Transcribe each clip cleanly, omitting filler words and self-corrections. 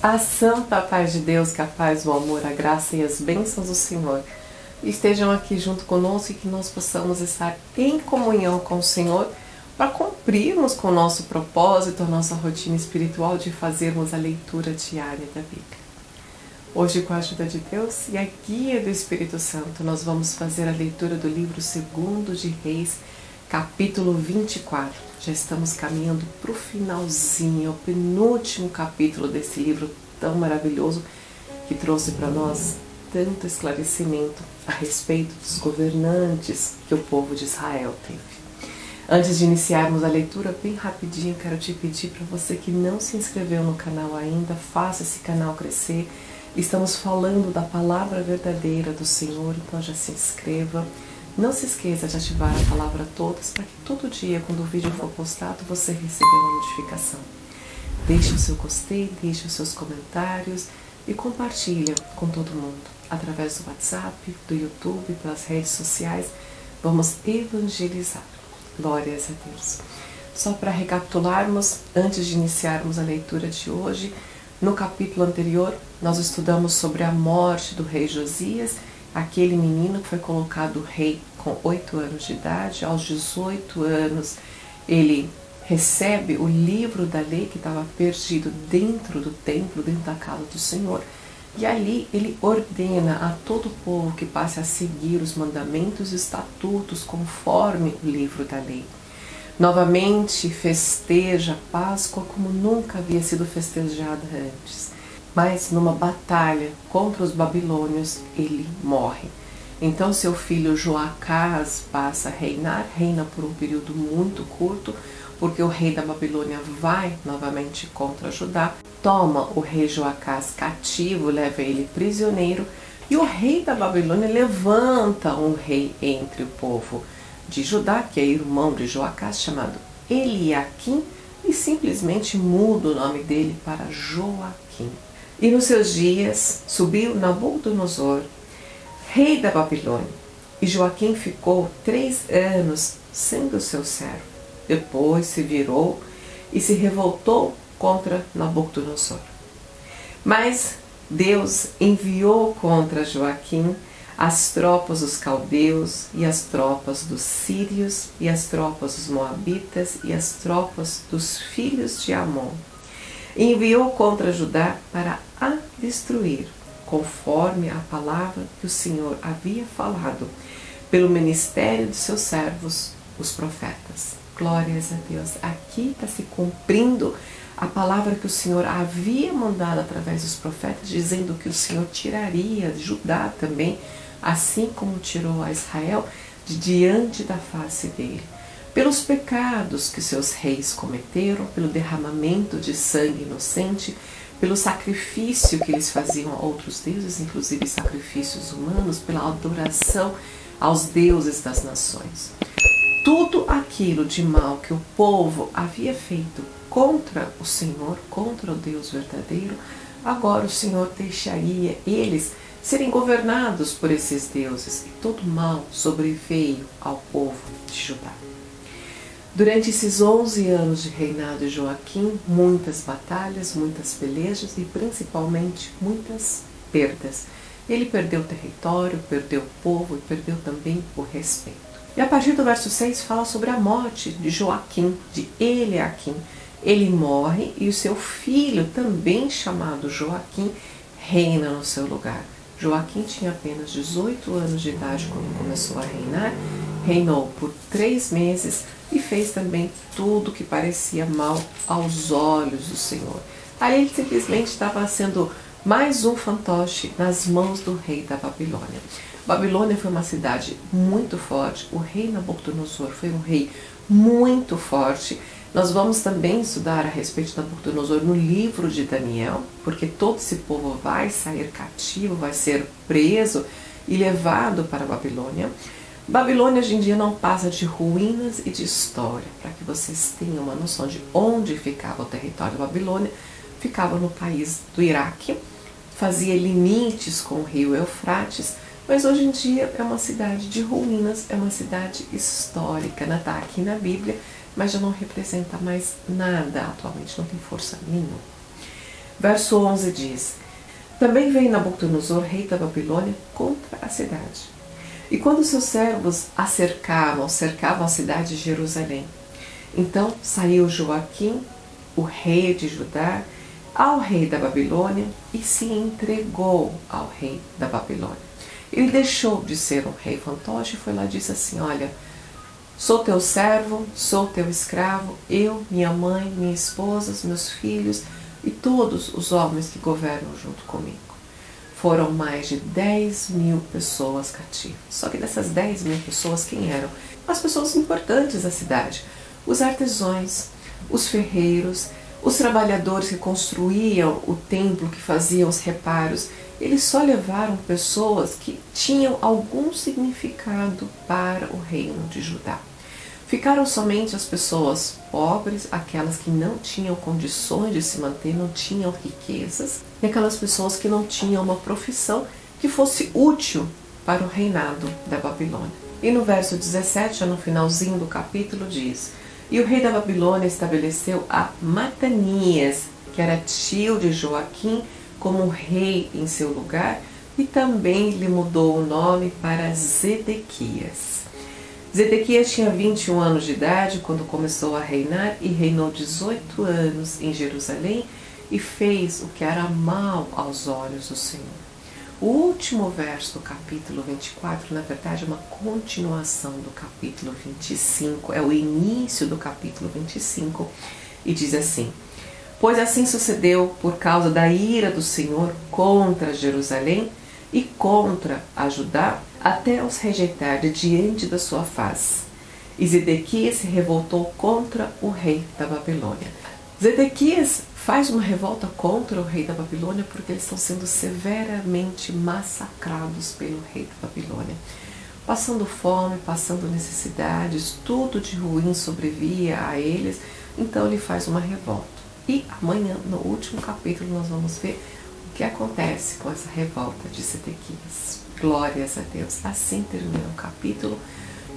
A santa paz de Deus, que a paz, o amor, a graça e as bênçãos do Senhor estejam aqui junto conosco e que nós possamos estar em comunhão com o Senhor para cumprirmos com o nosso propósito, a nossa rotina espiritual de fazermos a leitura diária da Bíblia. Hoje, com a ajuda de Deus e a guia do Espírito Santo, nós vamos fazer a leitura do livro 2 de Reis, capítulo 24. Já estamos caminhando para o finalzinho, o penúltimo capítulo desse livro tão maravilhoso que trouxe para nós tanto esclarecimento a respeito dos governantes que o povo de Israel teve. Antes de iniciarmos a leitura, bem rapidinho, quero te pedir para você que não se inscreveu no canal ainda, faça esse canal crescer. Estamos falando da palavra verdadeira do Senhor, então já se inscreva. Não se esqueça de ativar a palavra todas para que todo dia, quando o vídeo for postado, você receba uma notificação. Deixe o seu gostei, deixe os seus comentários e compartilha com todo mundo. Através do WhatsApp, do YouTube, pelas redes sociais, vamos evangelizar. Glórias a Deus. Só para recapitularmos, antes de iniciarmos a leitura de hoje, no capítulo anterior, nós estudamos sobre a morte do rei Josias, aquele menino que foi colocado rei com 8 anos de idade. Aos 18 anos, ele recebe o livro da lei que estava perdido dentro do templo, dentro da casa do Senhor. E ali ele ordena a todo o povo que passe a seguir os mandamentos e estatutos conforme o livro da lei. Novamente festeja a Páscoa como nunca havia sido festejada antes. Mas numa batalha contra os babilônios, ele morre. Então seu filho Joacás passa a reinar, reina por um período muito curto, porque o rei da Babilônia vai novamente contra Judá, toma o rei Joacás cativo, leva ele prisioneiro, e o rei da Babilônia levanta um rei entre o povo de Judá, que é irmão de Joacás, chamado Eliaquim, e simplesmente muda o nome dele para Joaquim. E nos seus dias subiu Nabucodonosor, rei da Babilônia, e Joaquim ficou 3 anos sendo seu servo. Depois se virou e se revoltou contra Nabucodonosor. Mas Deus enviou contra Joaquim as tropas dos caldeus e as tropas dos sírios e as tropas dos moabitas e as tropas dos filhos de Amon. Enviou contra Judá para a destruir, conforme a palavra que o Senhor havia falado pelo ministério de seus servos, os profetas. Glórias a Deus. Aqui está se cumprindo a palavra que o Senhor havia mandado através dos profetas, dizendo que o Senhor tiraria Judá também, assim como tirou a Israel de diante da face dele. Pelos pecados que seus reis cometeram, pelo derramamento de sangue inocente, pelo sacrifício que eles faziam a outros deuses, inclusive sacrifícios humanos, pela adoração aos deuses das nações. Tudo aquilo de mal que o povo havia feito contra o Senhor, contra o Deus verdadeiro, agora o Senhor deixaria eles serem governados por esses deuses, e todo mal sobreveio ao povo de Judá. Durante esses 11 anos de reinado de Joaquim, muitas batalhas, muitas pelejas e principalmente muitas perdas. Ele perdeu o território, perdeu o povo e perdeu também o respeito. E a partir do verso 6 fala sobre a morte de Joaquim, de Eliaquim. Ele morre e o seu filho, também chamado Joaquim, reina no seu lugar. Joaquim tinha apenas 18 anos de idade quando começou a reinar, reinou por 3 meses e fez também tudo que parecia mal aos olhos do Senhor. Aí ele simplesmente estava sendo mais um fantoche nas mãos do rei da Babilônia. Babilônia foi uma cidade muito forte, o rei Nabucodonosor foi um rei muito forte. Nós vamos também estudar a respeito de Nabucodonosor no livro de Daniel, porque todo esse povo vai sair cativo, vai ser preso e levado para a Babilônia. Babilônia hoje em dia não passa de ruínas e de história. Para que vocês tenham uma noção de onde ficava o território da Babilônia, ficava no país do Iraque, fazia limites com o rio Eufrates, mas hoje em dia é uma cidade de ruínas, é uma cidade histórica, né? Está aqui na Bíblia, mas já não representa mais nada atualmente, não tem força nenhuma. Verso 11 diz: Também veio Nabucodonosor, rei da Babilônia, contra a cidade. E quando seus servos cercavam a cidade de Jerusalém, então saiu Joaquim, o rei de Judá, ao rei da Babilônia e se entregou ao rei da Babilônia. Ele deixou de ser um rei fantoche e foi lá e disse assim: olha, sou teu servo, sou teu escravo, eu, minha mãe, minha esposa, meus filhos e todos os homens que governam junto comigo. Foram mais de 10.000 pessoas cativas. Só que dessas 10.000 pessoas, quem eram? As pessoas importantes da cidade. Os artesãos, os ferreiros, os trabalhadores que construíam o templo, que faziam os reparos. Eles só levaram pessoas que tinham algum significado para o reino de Judá. Ficaram somente as pessoas pobres, aquelas que não tinham condições de se manter, não tinham riquezas, e aquelas pessoas que não tinham uma profissão que fosse útil para o reinado da Babilônia. E no verso 17, já no finalzinho do capítulo, diz: E o rei da Babilônia estabeleceu a Matanias, que era tio de Joaquim, como rei em seu lugar, e também lhe mudou o nome para Zedequias. Zedequias tinha 21 anos de idade quando começou a reinar e reinou 18 anos em Jerusalém e fez o que era mal aos olhos do Senhor. O último verso do capítulo 24, na verdade, é uma continuação do capítulo 25, é o início do capítulo 25, e diz assim: Pois assim sucedeu por causa da ira do Senhor contra Jerusalém e contra a Judá, até os rejeitar de diante da sua face. E Zedequias se revoltou contra o rei da Babilônia. Zedequias faz uma revolta contra o rei da Babilônia porque eles estão sendo severamente massacrados pelo rei da Babilônia. Passando fome, passando necessidades, tudo de ruim sobrevia a eles, então ele faz uma revolta. E amanhã, no último capítulo, nós vamos ver o que acontece com essa revolta de Zedequias. Glórias a Deus. Assim termina o capítulo.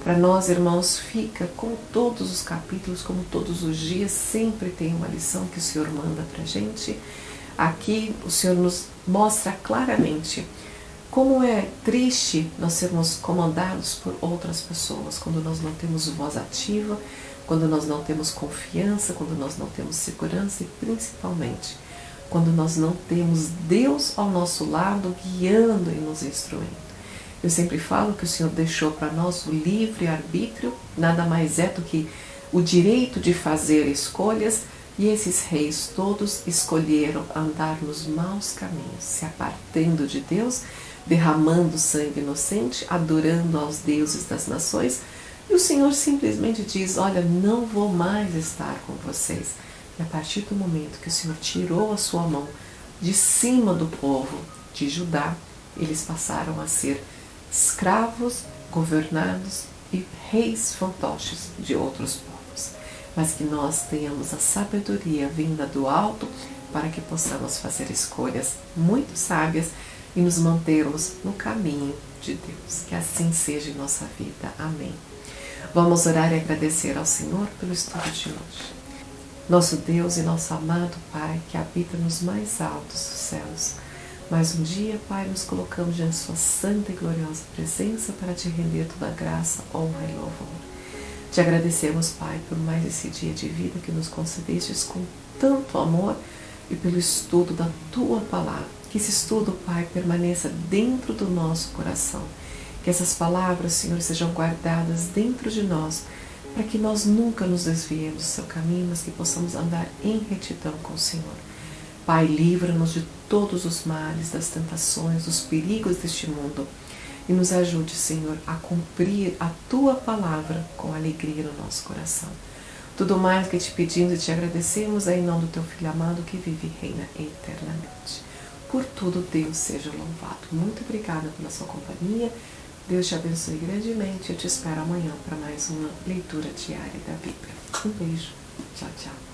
Para nós, irmãos, fica com todos os capítulos, como todos os dias, sempre tem uma lição que o Senhor manda para a gente. Aqui o Senhor nos mostra claramente como é triste nós sermos comandados por outras pessoas, quando nós não temos voz ativa, quando nós não temos confiança, quando nós não temos segurança e principalmente quando nós não temos Deus ao nosso lado guiando e nos instruindo. Eu sempre falo que o Senhor deixou para nós o livre-arbítrio, nada mais é do que o direito de fazer escolhas, e esses reis todos escolheram andar nos maus caminhos, se apartando de Deus, derramando sangue inocente, adorando aos deuses das nações, e o Senhor simplesmente diz: olha, não vou mais estar com vocês. E a partir do momento que o Senhor tirou a sua mão de cima do povo de Judá, eles passaram a ser escravos, governados e reis fantoches de outros povos. Mas que nós tenhamos a sabedoria vinda do alto para que possamos fazer escolhas muito sábias e nos mantermos no caminho de Deus. Que assim seja em nossa vida. Amém. Vamos orar e agradecer ao Senhor pelo estudo de hoje. Nosso Deus e nosso amado Pai, que habita nos mais altos dos céus, mais um dia, Pai, nos colocamos diante de Sua santa e gloriosa presença para Te render toda a graça, honra e louvor. Te agradecemos, Pai, por mais esse dia de vida que nos concedestes com tanto amor e pelo estudo da Tua Palavra. Que esse estudo, Pai, permaneça dentro do nosso coração. Que essas palavras, Senhor, sejam guardadas dentro de nós, para que nós nunca nos desviemos do Seu caminho, mas que possamos andar em retidão com o Senhor. Pai, livra-nos de todos os males, das tentações, dos perigos deste mundo e nos ajude, Senhor, a cumprir a Tua Palavra com alegria no nosso coração. Tudo mais que te pedimos e te agradecemos é em nome do Teu Filho amado que vive e reina eternamente. Por tudo, Deus seja louvado. Muito obrigada pela sua companhia. Deus te abençoe grandemente. Eu te espero amanhã para mais uma leitura diária da Bíblia. Um beijo. Tchau, tchau.